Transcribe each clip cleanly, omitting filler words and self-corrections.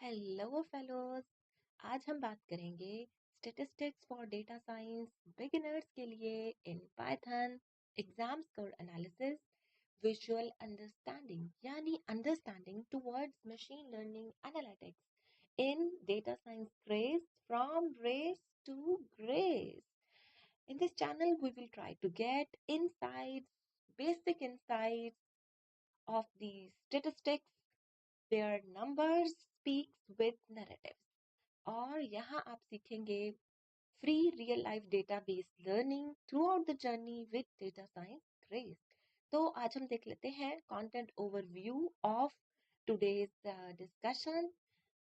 Hello fellows. आज हम बात करेंगे statistics for data science beginners के लिए in Python, exam score analysis, visual understanding यानी understanding towards machine learning analytics in data science grace from race to grace. In this channel, we will try to get insights, basic insights of the statistics where numbers speaks with narratives. और यहाँ आप सीखेंगे free real life database learning through out the journey with data science grace. तो आज हम देख लेते हैं content overview of today's discussion.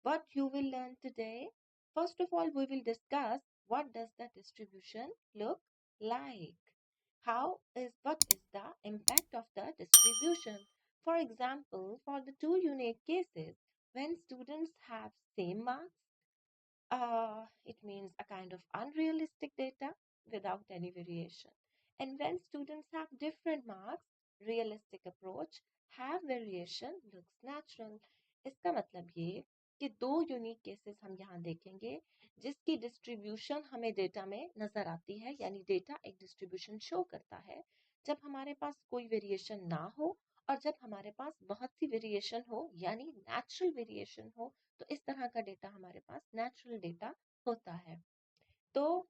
What you will learn today. First of all, we will discuss what does the distribution look like. What is the impact of the distribution? For example, for the two unique cases, when students have same marks, it means a kind of unrealistic data without any variation. And when students have different marks, realistic approach, have variation, looks natural. इसका मतलब ये कि दो unique cases हम यहाँ देखेंगे जिसकी distribution हमें डेटा में नजर आती है, यानी डेटा एक डिस्ट्रीब्यूशन शो करता है जब हमारे पास कोई वेरिएशन ना हो और जब हमारे पास बहुत सी वेरिएशन हो, यानी नेचुरल वेरिएशन हो. तो इस तरह का डेटा हमारे पास नेचुरल डेटा होता है. तो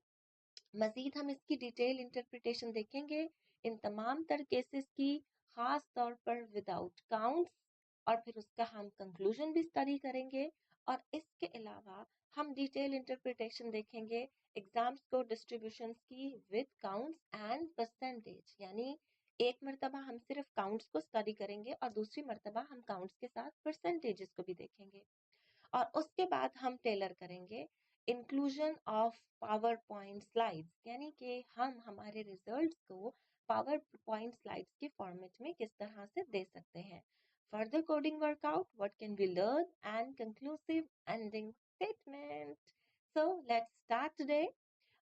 मजीद हम इसकी डिटेल इंटरप्रिटेशन देखेंगे इन तमाम तर केसेस की, खास तौर पर विदाउट काउंट्स, और फिर उसका हम कंक्लूजन भी स्टडी करेंगे. और इसके अलावा हम डिटेल इंटरप्रिटेशन देखेंगे एग्जाम स्कोर डिस्ट्रीब्यूशन की विद काउंट्स एंड परसेंटेज, यानी एक मर्तबा हम सिर्फ काउंट्स को स्टडी करेंगे और दूसरी मर्तबा हम काउंट्स के साथ परसेंटेजेस को भी देखेंगे. और उसके बाद हम टेलर करेंगे inclusion of PowerPoint slides, यानी कि हम हमारे रिजल्ट्स को पावर पॉइंट स्लाइड्स के फॉर्मेट में किस तरह से दे सकते हैं. Further coding workout, what can be learn and conclusive ending statement. So let's start today.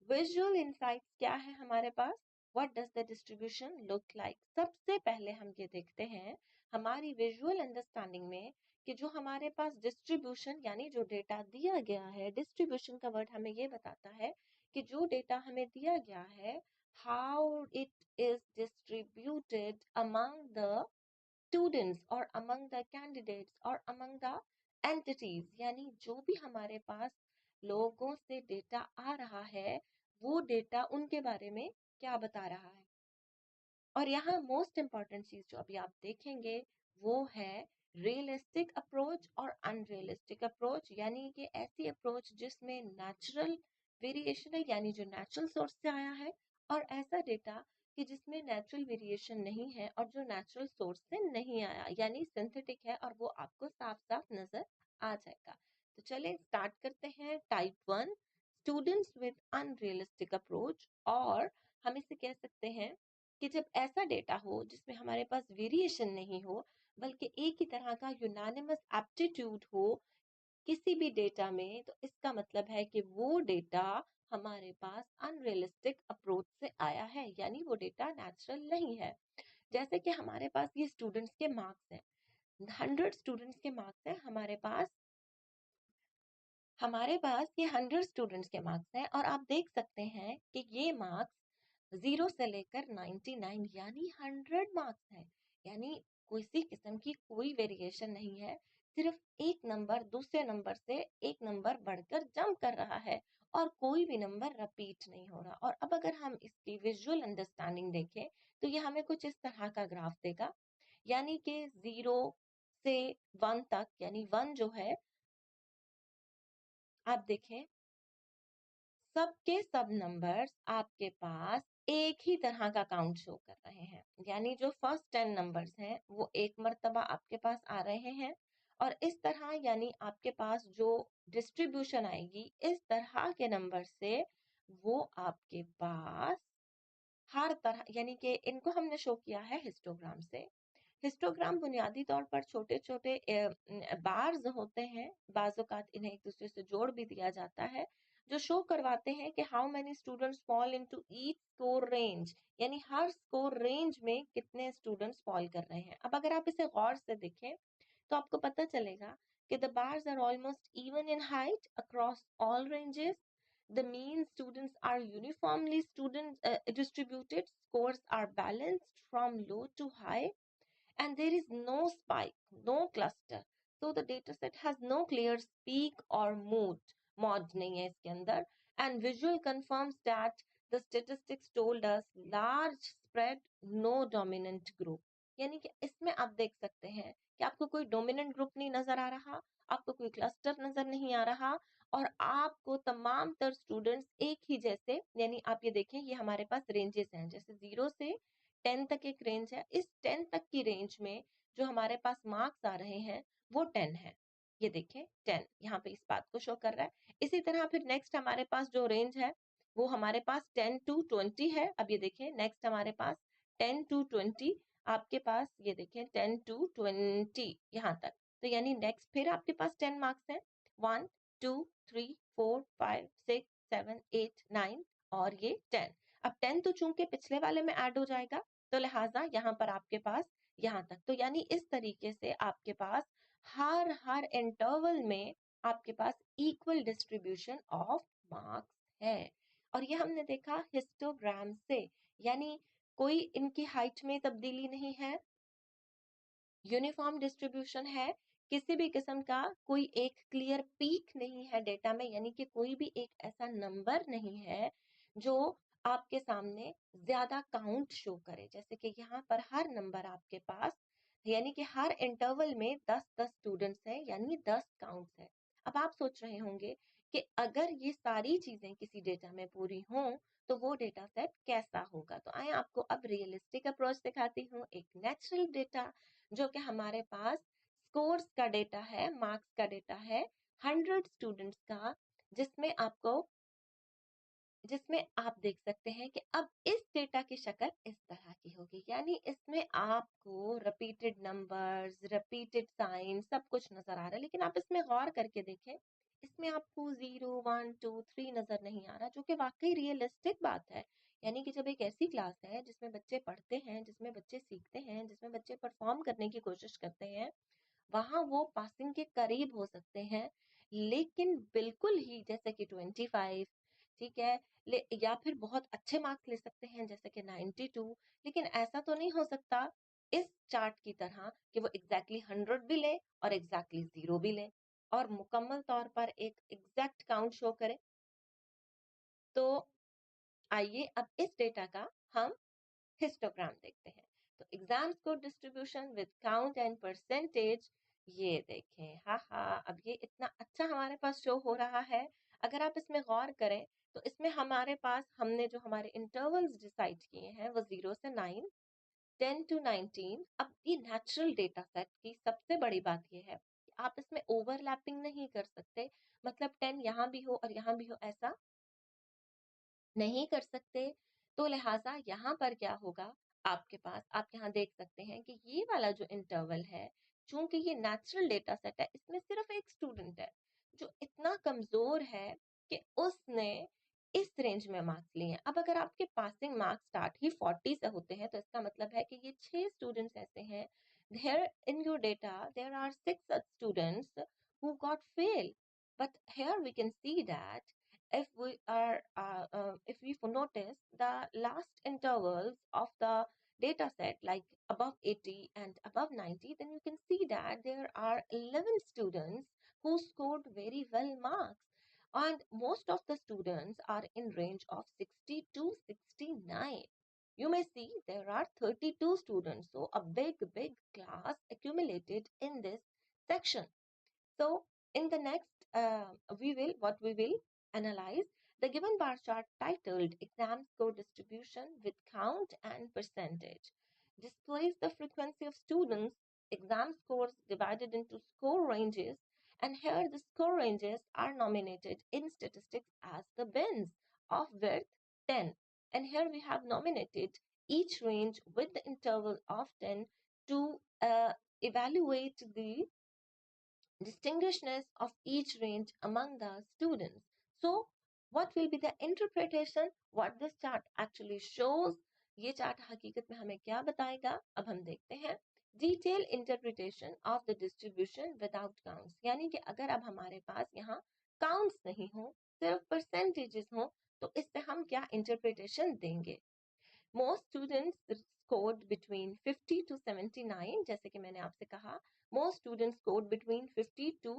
Visual insights क्या है हमारे पास? What does the distribution look like? सबसे पहले हम ये देखते हैं हमारी विजुअल अंडरस्टैंडिंग में कि जो हमारे पास डिस्ट्रीब्यूशन यानी जो डेटा दिया गया है, डिस्ट्रीब्यूशन का वर्ड हमें ये बताता है कि जो डेटा हमें दिया गया है, how it is distributed among the students और अमंग द कैंडिडेट्स और अमंग द एंटिटीज, यानी जो भी हमारे पास लोगों से डेटा आ रहा है वो डेटा उनके बारे में क्या बता रहा है. और यहाँ मोस्ट इम्पॉर्टेंट चीज जो अभी आप देखेंगे वो है रियलिस्टिक अप्रोच और अनरियलिस्टिक अप्रोच, यानी कि ऐसी अप्रोच जिसमें नेचुरल वेरिएशन है, यानी जो नेचुरल सोर्स से आया है, और ऐसा डेटा कि जिसमें नेचुरल वेरिएशन नहीं है और जो नेचुरल सोर्स से नहीं आया, यानी सिंथेटिक है और वो आपको साफ साफ नजर आ जाएगा. तो चलिए स्टार्ट करते हैं. Type 1 students with unrealistic approach, और हम इसे कह सकते हैं कि जब ऐसा डेटा हो जिसमें हमारे पास वेरिएशन नहीं हो बल्कि एक ही तरह का यूनानिमस एप्टीट्यूड हो किसी भी डेटा में, तो इसका मतलब है कि वो डेटा हमारे पास अनरियलिस्टिक अप्रोच से आया है, यानी वो डेटा नेचुरल नहीं है. जैसे कि हमारे पास ये स्टूडेंट्स के मार्क्स हैं, 100 स्टूडेंट्स के मार्क्स हैं हमारे पास ये 100 स्टूडेंट्स के मार्क्स हैं, और आप देख सकते हैं कि ये मार्क्स 0 से लेकर 99 यानी 100 मार्क्स हैं, यानी किसी किस्म की कोई वेरिएशन नहीं है. सिर्फ एक नंबर दूसरे नंबर से एक नंबर बढ़कर जंप कर रहा है और कोई भी नंबर रिपीट नहीं हो रहा. और अब अगर हम इसकी विजुअल अंडरस्टैंडिंग देखें तो ये हमें कुछ इस तरह का ग्राफ देगा, यानी कि 0 से 1 तक, यानी 1 जो है, आप देखें सबके सब नंबर्स आपके पास एक ही तरह का काउंट शो कर रहे हैं, यानी जो फर्स्ट 10 नंबर्स हैं वो एक मर्तबा आपके पास आ रहे हैं. और इस तरह यानी आपके पास जो डिस्ट्रीब्यूशन आएगी इस तरह के नंबर से वो आपके पास हर तरह, यानी कि इनको हमने शो किया है हिस्टोग्राम से. हिस्टोग्राम बुनियादी तौर पर छोटे छोटे बार्स होते हैं, बाज़ोकात इन्हें एक दूसरे से जोड़ भी दिया जाता है, जो शो करवाते हैं कि how many students fall into each score range, यानी हर स्कोर रेंज में कितने स्टूडेंट्स फॉल कर रहे हैं. अब अगर आप इसे गौर से देखें तो आपको पता चलेगा कि the bars are almost even in height across all ranges. The mean students are uniformly distributed. Scores are balanced from low to high, and there is no spike, no cluster. So the data set has no clear peak or mod नहीं है इसके अंदर. And visual confirms that the statistics told us large spread, no dominant group. यानी कि इसमें आप देख सकते हैं कि आपको कोई डोमिनेंट ग्रुप नहीं नजर आ रहा, आपको कोई क्लस्टर नजर नहीं आ रहा, और आपको तमाम तर स्टूडेंट्स एक ही जैसे, यानी आप ये देखें ये हमारे पास रेंजेस हैं, जैसे 0 से 10 तक एक रेंज है. इस 10 तक की रेंज में जो हमारे पास मार्क्स आ रहे हैं वो 10 है. ये देखें 10 यहाँ पे इस बात को शो कर रहा है. इसी तरह फिर नेक्स्ट हमारे पास जो रेंज है वो हमारे पास 10 to 20 है. अब ये देखें नेक्स्ट हमारे पास 10 to 20, आपके पास ये देखें 10 to 20 यहाँ तक. तो यानी नेक्स्ट फिर आपके पास 10 मार्क्स हैं, 1 2 3 4 5 6 7 8 9 और ये 10. अब 10 तो चूंकि पिछले वाले में ऐड हो जाएगा, तो लिहाजा यहाँ पर आपके पास यहाँ तक. तो यानी इस तरीके से आपके पास हर इंटरवल में आपके पास इक्वल डिस्ट्रीब्यूशन ऑफ मार्क्स है. और ये हमने देखा हिस्टोग्राम से, यानी कोई इनकी हाइट में तब्दीली नहीं है, यूनिफॉर्म डिस्ट्रीब्यूशन है, किसी भी किस्म का कोई एक क्लियर पीक नहीं है डेटा में, यानी कि कोई भी एक ऐसा नंबर नहीं है जो आपके सामने ज्यादा काउंट शो करे. जैसे कि यहाँ पर हर नंबर आपके पास, यानी कि हर इंटरवल में 10-10 स्टूडेंट्स हैं, यानी 10 काउंट्स है. अब आप सोच रहे होंगे कि अगर ये सारी चीजें किसी डेटा में पूरी हों तो वो डेटा सेट कैसा होगा. तो आए आपको अब रियलिस्टिक अप्रोच दिखाती हूँ. एक नेचुरल डेटा जो कि हमारे पास स्कोर्स का डेटा है, मार्क्स का डेटा है 100 स्टूडेंट्स का, जिसमें आप देख सकते हैं कि अब इस डेटा की शक्ल इस तरह की होगी. यानी इसमें आपको रिपीटेड नंबर्स, रिपीटेड साइन सब कुछ नजर आ रहा है, लेकिन आप इसमें गौर करके देखें, इसमें आपको 0 1 2 3 नजर नहीं आ रहा, जो कि वाकई रियलिस्टिक बात है. यानी कि जब एक ऐसी क्लास है जिसमें बच्चे पढ़ते हैं, जिसमें बच्चे सीखते हैं, जिसमें बच्चे परफॉर्म करने की कोशिश करते हैं, वहां वो पासिंग के करीब हो सकते हैं, लेकिन बिल्कुल ही जैसे कि 25, ठीक है, या फिर बहुत अच्छे मार्क्स ले सकते हैं जैसे कि 92, लेकिन ऐसा तो नहीं हो सकता इस चार्ट की तरह कि वो एग्जैक्टली 100 भी ले और एग्जैक्टली 0 भी ले और मुकम्मल तौर पर एक एग्जैक्ट काउंट शो करे. तो आइए अब इस डेटा का हम हिस्टोग्राम देखते हैं. तो exam score distribution with count and percentage, ये देखें, हाँ हाँ, अब ये इतना अच्छा हमारे पास शो हो रहा है. अगर आप इसमें गौर करें तो इसमें हमारे पास हमने जो हमारे इंटरवल्स डिसाइड किए हैं वो 0 से 9, 10 to 19. अब ये नेचुरल डेटा सेट की सबसे बड़ी बात ये है कि आप इसमें ओवरलैपिंग नहीं कर सकते, मतलब 10 यहाँ भी हो और यहाँ भी हो, ऐसा नहीं कर सकते. तो लिहाजा यहाँ पर क्या होगा, आपके पास आप यहाँ देख सकते हैं कि ये वाला जो इंटरवल है, चूंकि ये नेचुरल डेटा सेट है, इसमें सिर्फ एक स्टूडेंट है जो इतना कमजोर है कि उसने इस रेंज में मार्क्स लिए हैं. अब अगर आपके पासिंग मार्क्स स्टार्ट ही 40 से होते हैं तो इसका मतलब है कि ये 6 स्टूडेंट्स ऐसे हैं, here in your data there are 6 such students who got fail. But here we can see that if we notice the last intervals of the data set, like above 80 and above 90, then you can see that there are 11 students who scored very well marks, and most of the students are in range of 60 to 69. You may see there are 32 students, so a big class accumulated in this section. So in the next, we will analyze the given bar chart titled Exam Score Distribution with Count and Percentage. Displays the frequency of students, exam scores divided into score ranges, and here the score ranges are nominated in statistics as the bins of width 10. And here we have nominated each range with the interval of 10 to evaluate the distinguishness of each range among the students. So, what will be the interpretation? What this chart actually shows? ये chart हकीकत में हमें क्या बताएगा, अब हम देखते हैं. Detail interpretation of the distribution without counts, यानी कि अगर अब हमारे पास यहाँ काउंट्स नहीं हो, सिर्फ परसेंटेजेस हो, तो इससे हम क्या इंटरप्रिटेशन देंगे। Most students scored between 50 to 79, जैसे कि मैंने आपसे कहा, most students scored between 50 to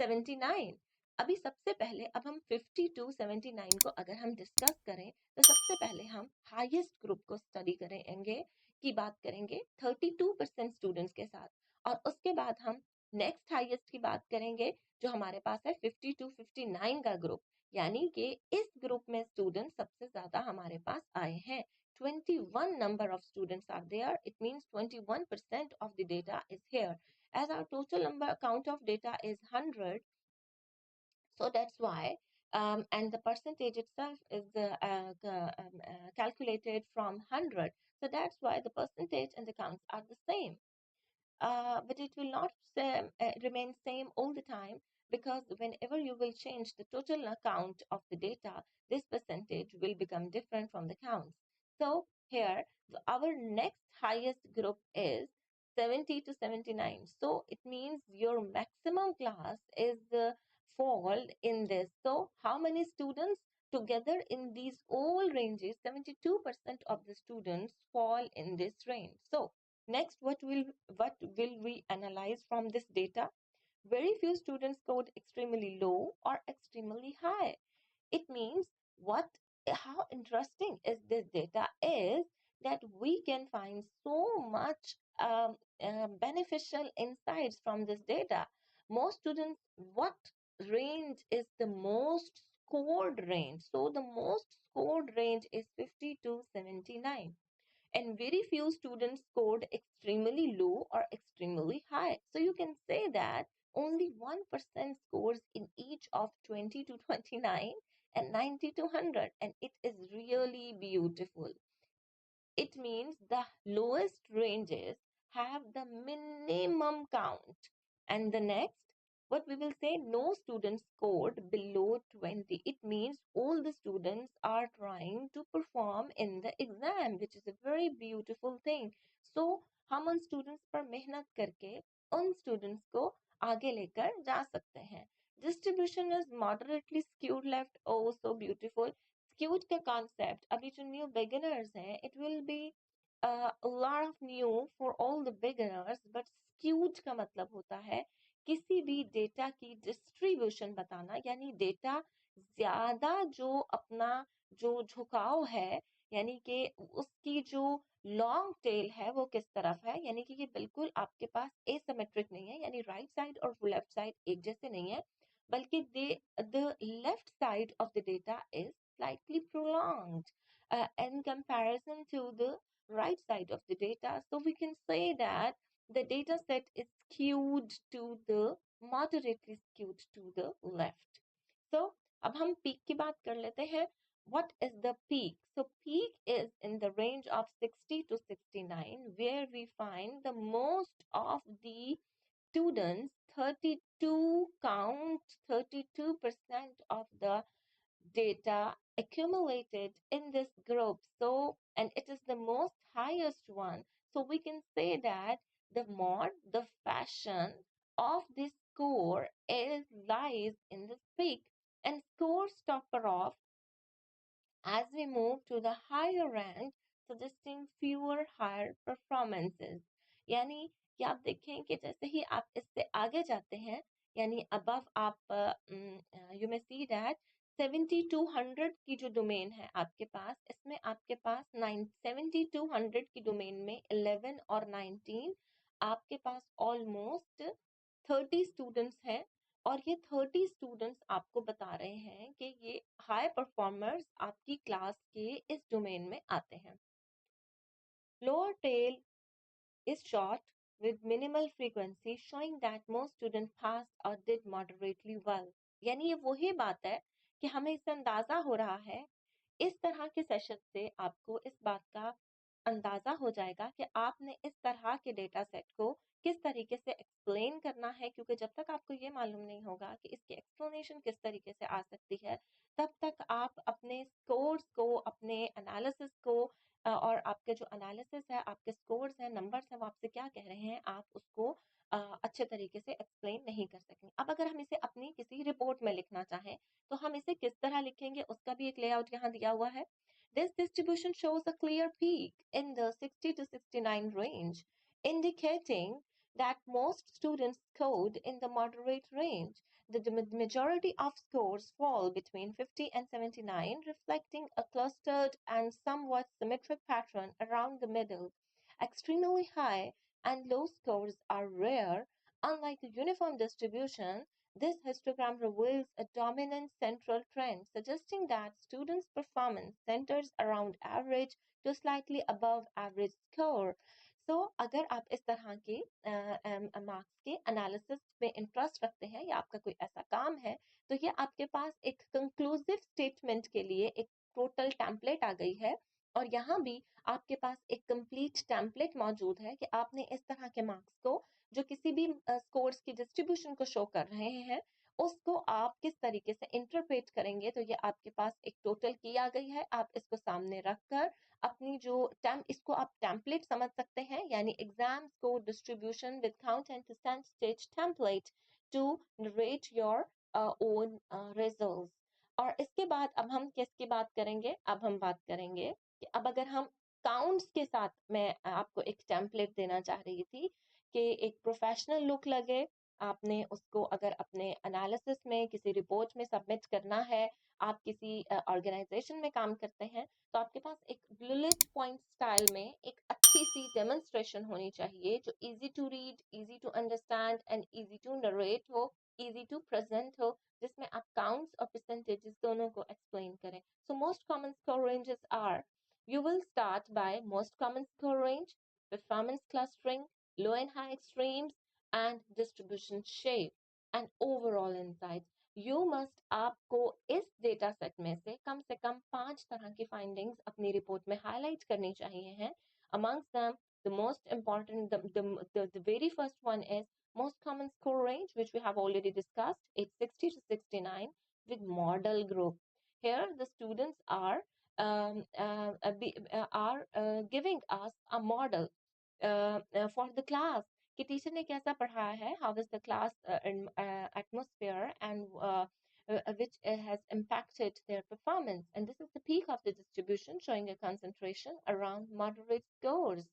79। अभी सबसे पहले अब हम 50 to 79 को अगर हम डिस्कस करें तो सबसे पहले हम हाईएस्ट ग्रुप को स्टडी करेंगे, की बात करेंगे 32% स्टूडेंट्स के साथ, और उसके बाद हम नेक्स्ट हाईएस्ट की बात करेंगे जो हमारे पास है 50 to 59 का ग्रुप, यानी कि इस ग्रुप में स्टूडेंट सबसे ज्यादा हमारे पास आए हैं। 21 number of students are there. It means 21% of the data is here. As our total number count of data is 100, so that's why and the percentage itself is calculated from 100. So that's why the percentage and the counts are the same. But it will not remain same all the time, because whenever you will change the total count of the data, this percentage will become different from the counts. So here our next highest group is 70 to 79. So it means your maximum class is fall in this. So how many students together in these all ranges? 72% of the students fall in this range. So next, what will we analyze from this data? Very few students scored extremely low or extremely high. It means how interesting is this data is that we can find so much beneficial insights from this data. Most students, what range is the most scored range? So the most scored range is 50 to 79. And very few students scored extremely low or extremely high. So you can say that only 1% scores in each of 20 to 29 and 90 to 100, and it is really beautiful. It means the lowest ranges have the minimum count. And the next, what we will say, no students scored below 20. It means all the students are trying to perform in the exam, which is a very beautiful thing. So हम उन students पर मेहनत करके उन students को आगे लेकर जा सकते हैं. Distribution is moderately skewed left. Oh, so beautiful. Skewed का concept, अभी जो new beginners हैं, it will be a lot of new for all the beginners, but skewed का मतलब होता है किसी भी डेटा की डिस्ट्रीब्यूशन बताना, यानी डेटा ज्यादा जो अपना जो झुकाव है, यानी कि उसकी जो लॉन्ग टेल है वो किस तरफ है, यानी कि ये बिल्कुल आपके पास एसिमेट्रिक नहीं है, यानी राइट साइड और लेफ्ट साइड एक जैसे नहीं है, बल्कि the left side of the data is slightly prolonged in comparison to the right side of the data. So we can say that the data set is skewed to the moderately skewed to the left. So अब हम peak की बात कर लेते हैं. What is the peak? So peak is in the range of 60 to 69, where we find the most of the students, 32% of the data accumulated in this group. So, and it is the most highest one. So we can say that the fashion of this score is lies in this peak, and scores topper off as we move to the higher rank, suggesting fewer higher performances. यानी कि आप देखें कि जैसे ही आप इससे आगे जाते हैं, यानी above आप you may see that 70 to 100 की जो डोमेन है आपके पास, इसमें आपके पास 70 to 100 की डोमेन में 11 और 19 आपके पास ऑलमोस्ट 30 स्टूडेंट्स हैं, और ये 30 स्टूडेंट्स आपको बता रहे हैं कि ये हाई परफॉर्मर्स आपकी क्लास के इस डोमेन में आते हैं. Lower tail is short with minimal frequency, showing that most students passed or did moderately well. यानी ये वही बात है कि हमें इससे अंदाजा हो रहा है, इस तरह के सेशन से आपको इस बात का अंदाजा हो जाएगा कि आपने इस तरह के डेटा सेट को किस तरीके से एक्सप्लेन करना है, क्योंकि जब तक आपको ये मालूम नहीं होगा कि इसकी एक्सप्लेनेशन किस तरीके से आ सकती है, तब तक आप अपने स्कोर्स को, अपने एनालिसिस को और आपके जो एनालिसिस है, आपके स्कोर्स हैं, नंबर्स हैं, वो आपसे क्या कह रहे हैं, आप उसको अच्छे तरीके से एक्सप्लेन नहीं कर सकेंगे। अब अगर हम इसे अपनी किसी रिपोर्ट में लिखना चाहें तो हम इसे किस तरह लिखेंगे, उसका भी एक लेआउट यहाँ दिया हुआ है। This distribution shows a clear peak in the 60 to 69 range, indicating that most students scored in the moderate range. The majority of scores fall between 50 and 79, reflecting a clustered and somewhat symmetric pattern around the middle. Extremely high and low scores are rare. Unlike a uniform distribution, this histogram reveals a dominant central trend, suggesting that students' performance centers around average to slightly above average score. अगर आप इस तरह के marks के analysis में interest रखते हैं या आपका कोई ऐसा काम है, तो ये आपके पास एक कंक्लूसिव स्टेटमेंट के लिए एक टोटल टेम्पलेट आ गई है। और यहाँ भी आपके पास एक कंप्लीट टेम्पलेट मौजूद है कि आपने इस तरह के मार्क्स को जो किसी भी स्कोर्स की डिस्ट्रीब्यूशन को शो कर रहे हैं, उसको आप किस तरीके से इंटरप्रेट करेंगे। तो ये आपके पास एक टोटल की आ गई है। आप इसको सामने रखकर अपनी जो इसको आप टेम्पलेट समझ सकते हैं, यानी exam score distribution with count and percentage template to narrate your own results. और इसके बाद अब हम किसकी बात करेंगे, अब हम बात करेंगे कि अब अगर हम काउंट्स के साथ, मैं आपको एक टेम्पलेट देना चाह रही थी कि एक प्रोफेशनल लुक लगे, आपने उसको अगर अपने एनालिसिस में किसी रिपोर्ट में सबमिट करना है, आप किसी ऑर्गेनाइजेशन में काम करते हैं, तो आपके पास एक बुलेट पॉइंट स्टाइल में एक अच्छी सी डेमोन्स्ट्रेशन होनी चाहिए जो easy to read, easy to understand and easy to narrate हो, इजी टू प्रेजेंट हो, जिसमें आप काउंट्स और परसेंटेजेस दोनों को एक्सप्लेन करें। So most common score ranges are, you will start by most common score range, performance clustering, low and high extremes, and distribution shape, and overall insights. You must आपको इस data set में से कम 5 तरह की findings अपनी report में highlight करनी चाहिए हैं। Amongst them, the most important, the very first one is most common score range, which we have already discussed. It's 60 to 69 with model group. Here, the students giving us a model for the class कि teacher ने कैसा पढ़ाया है, how is the class atmosphere, and which has impacted their performance, and this is the peak of the distribution showing a concentration around moderate scores.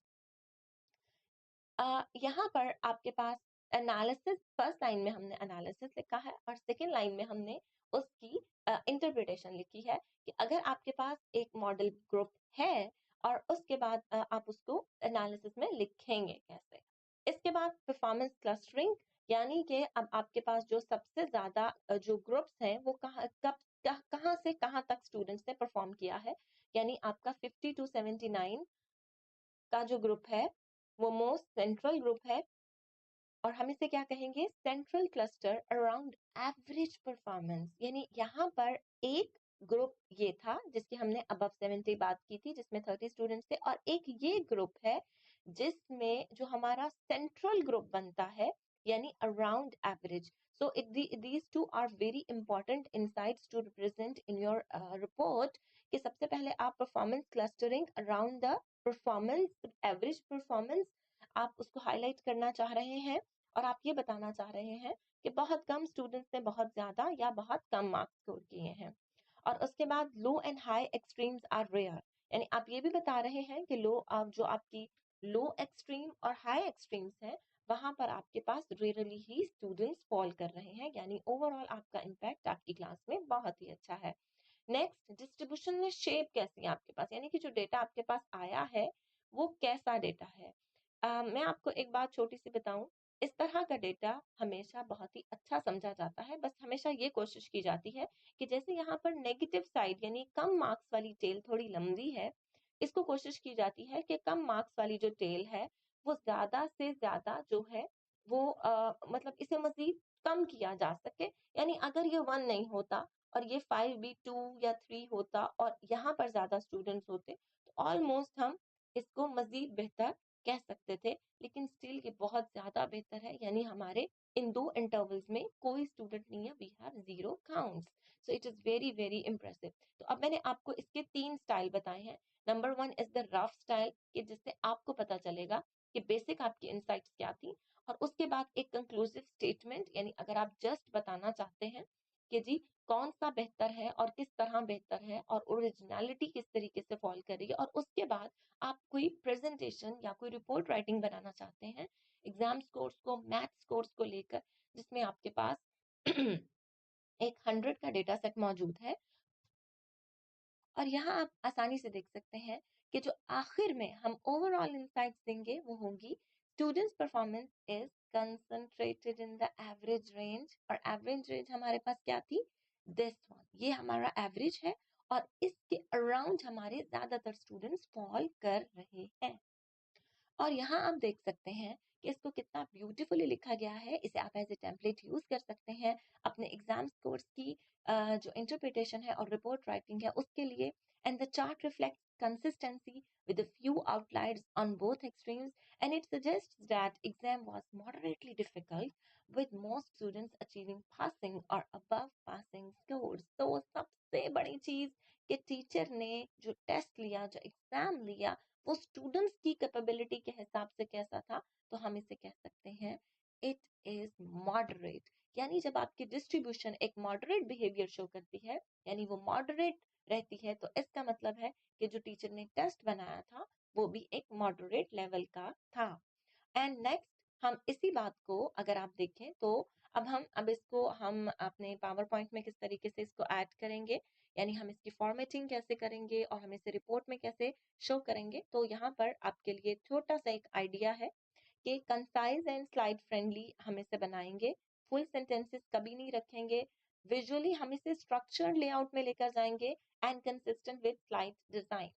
यहाँ पर आपके पास analysis, first line में हमने एनालिसिस लिखा है और सेकेंड लाइन में हमने उसकी इंटरप्रिटेशन लिखी है कि अगर आपके पास एक मॉडल ग्रुप है और उसके बाद आप उसको एनालिसिस में लिखेंगे कैसे। इसके बाद परफॉर्मेंस क्लस्टरिंग, यानी कि अब आपके पास जो सबसे ज्यादा जो ग्रुप्स हैं वो कहाँ से कहाँ तक स्टूडेंट्स ने परफॉर्म किया है, यानी आपका 50 to 79 का जो ग्रुप है वो मोस्ट सेंट्रल ग्रुप है और हम इसे क्या कहेंगे, central cluster around average performance. यानी यहाँ पर एक ग्रुप ये था जिसकी हमने अबव 70 बात की थी, जिसमें 30 स्टूडेंट्स थे, और एक ये ग्रुप है जिसमें जो हमारा सेंट्रल ग्रुप बनता है, यानी around average. So these two are very important insights to represent in your report कि सबसे पहले आप performance clustering around the performance, average performance, आप उसको हाईलाइट करना चाह रहे हैं और आप ये बताना चाह रहे हैं कि बहुत कम स्टूडेंट्स ने बहुत ज्यादा या बहुत कम मार्क्स स्कोर किए हैं। और उसके बाद low and high extremes are rare, यानी आप ये भी बता रहे हैं कि जो आपकी लो एक्सट्रीम और हाई एक्सट्रीम्स हैं वहां पर आपके पास रेयरली ही स्टूडेंट्स फॉल कर रहे हैं, यानी ओवरऑल आपका इम्पैक्ट आपकी क्लास में बहुत ही अच्छा है। नेक्स्ट, डिस्ट्रीब्यूशन में शेप कैसी है आपके पास, यानी कि जो डेटा आपके पास आया है वो कैसा डेटा है। मैं आपको एक बात छोटी सी बताऊं, इस तरह का डेटा हमेशा बहुत ही अच्छा समझा जाता है, बस हमेशा ये कोशिश की जाती है कि जैसे यहाँ पर नेगेटिव साइड यानी कम मार्क्स वाली टेल थोड़ी लंबी है, इसको कोशिश की जाती है कि कम मार्क्स वाली जो टेल है वो ज्यादा से ज्यादा जो है वो मतलब इसे मजीद कम किया जा सके। यानी अगर ये 1 नहीं होता और ये 5 भी 2 या 3 होता और यहाँ पर ज्यादा स्टूडेंट्स होते तो ऑलमोस्ट हम इसको मजीद बेहतर कह सकते थे, लेकिन स्टिल ये बहुत ज़्यादा बेहतर है। यानी हमारे इन 2 इंटरवल्स में कोई स्टूडेंट नहीं है, we have 0 counts, so it is very very impressive. तो अब मैंने आपको इसके 3 स्टाइल बताए हैं। Number 1 is the rough style, कि जिससे आपको पता चलेगा कि बेसिक आपकी इनसाइट्स क्या थी, और उसके बाद एक कंक्लूसिव स्टेटमेंट, यानी अगर आप जस्ट बताना चाहते हैं कि जी कौन सा बेहतर है और किस तरह बेहतर है और ओरिजिनलिटी किस तरीके से फॉल कर रही है, और उसके बाद आप कोई प्रेजेंटेशन या कोई रिपोर्ट राइटिंग बनाना चाहते हैं एग्जाम स्कोर्स को, मैथ स्कोर्स को लेकर, जिसमें आपके पास एक 100 का डेटा सेट मौजूद है। और यहाँ आप आसानी से देख सकते हैं कि जो आखिर में हम ओवरऑल इंसाइट्स देंगे वो होंगी students performance is concentrated in the average range, और एवरेज रेंज हमारे पास क्या थी, दिस वन, ये हमारा एवरेज है, और इसके अराउंड हमारे ज्यादातर स्टूडेंट्स फॉल कर रहे हैं। और यहाँ आप देख सकते हैं कि इसको कितना ब्यूटीफुली लिखा गया है। इसे आप एज ए टेम्पलेट यूज कर सकते हैं अपने एग्जाम स्कोर्स की जो इंटरप्रिटेशन है और रिपोर्ट राइटिंग है उसके लिए। And the chart reflects consistency with a few outliers on both extremes, and it suggests that exam was moderately difficult with most students achieving passing or above passing scores. तो सबसे बड़ी चीज कि teacher ने जो टेस्ट लिया, जो exam लिया, वो स्टूडेंट्स की कैपेबिलिटी के हिसाब से कैसा था, तो हम इसे कह सकते हैं इट इज मॉडरेट। यानी जब आपकी डिस्ट्रीब्यूशन एक मॉडरेट बिहेवियर शो करती है, यानी वो मॉडरेट रहती है, तो इसका मतलब है कि जो टीचर ने टेस्ट बनाया था वो भी एक मॉडरेट लेवल का था। एंड नेक्स्ट हम इसी बात को अगर आप देखें तो अब इसको हम अपने पावर पॉइंट में किस तरीके से इसको ऐड करेंगे, यानी हम इसकी फॉर्मेटिंग कैसे करेंगे और हम इसे रिपोर्ट में कैसे शो करेंगे। तो यहाँ पर आपके लिए छोटा सा एक आइडिया है कि कंसाइज एंड स्लाइड फ्रेंडली हम इसे बनाएंगे, फुल सेंटेंसेस कभी नहीं रखेंगे, विजुअली हम इसे स्ट्रक्चर्ड लेआउट में लेकर जाएंगे and consistent with slide design.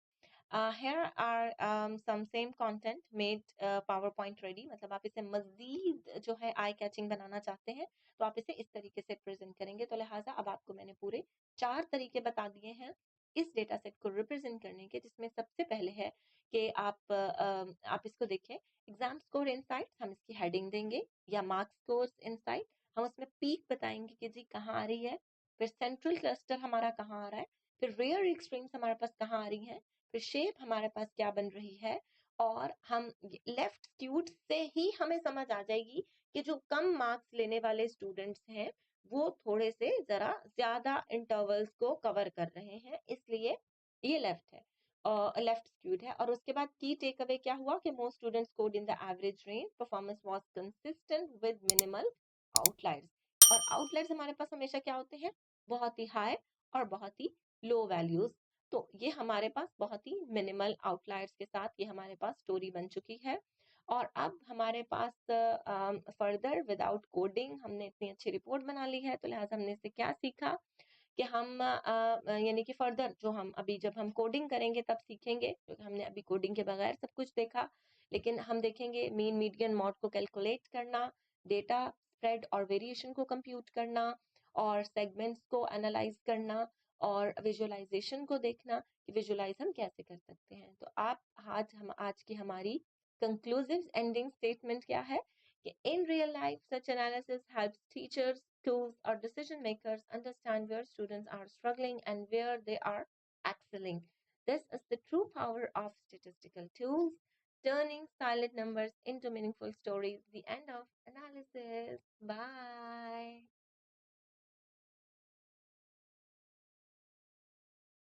Here are some same content made PowerPoint ready, मतलब आप इसे मजीद जो है आई कैचिंग बनाना चाहते हैं तो आप इसे इस तरीके से प्रेजेंट करेंगे। तो लिहाजा अब आपको मैंने पूरे 4 तरीके बता दिए हैं इस डेटा सेट को रिप्रेजेंट करने के, जिसमें सबसे पहले है कि आप इसको देखें एग्जाम स्कोर इनसाइट्स, हम इसकी हेडिंग देंगे, या मार्क्स स्कोर इनसाइट, हम उसमें पीक बताएंगे कि जी कहाँ आ रही है, फिर सेंट्रल क्लस्टर हमारा कहाँ आ रहा है, फिर रेयर एक्सट्रीम्स हमारे पास कहाँ आ रही हैं, फिर शेप हमारे पास क्या बन रही है, और हम लेफ्ट स्क्यूड से ही हमें समझ आ जाएगी कि जो कम मार्क्स लेने वाले स्टूडेंट्स हैं वो थोड़े से जरा ज्यादा इंटरवल्स को कवर कर रहे हैं, इसलिए ये लेफ्ट है और लेफ्ट स्क्यूड है। और उसके बाद की टेक अवे क्या हुआ कि most students scored in the average range, performance was consistent with minimal outliers. और आउटलायर्स हमारे पास हमेशा क्या होते हैं, बहुत ही हाई और बहुत ही लो वैल्यूज। तो ये हमारे पास बहुत ही मिनिमल आउटलायर्स के साथ ये हमारे पास स्टोरी बन चुकी है। और अब हमारे पास फर्दर विदाउट कोडिंग हमने इतनी अच्छी रिपोर्ट बना ली है, तो लिहाजा हमने इससे क्या सीखा कि हम यानी कि फर्दर जो हम अभी जब हम कोडिंग करेंगे तब सीखेंगे, क्योंकि हमने अभी कोडिंग के बगैर सब कुछ देखा, लेकिन हम देखेंगे मीन मीडियन मॉड को कैलकुलेट करना, डेटा स्प्रेड और वेरिएशन को कंप्यूट करना, और सेगमेंट्स को एनालाइज करना, और विजुअलाइजेशन को देखना कि विजुअलाइज हम कैसे कर सकते हैं। तो आप आज की हमारी कंक्लूसिव एंडिंग स्टेटमेंट क्या है कि in real life such analysis helps teachers, schools or decision makers understand where students are struggling and where they are excelling. This is the true power of statistical tools, turning silent numbers into meaningful stories. The end of analysis. Bye.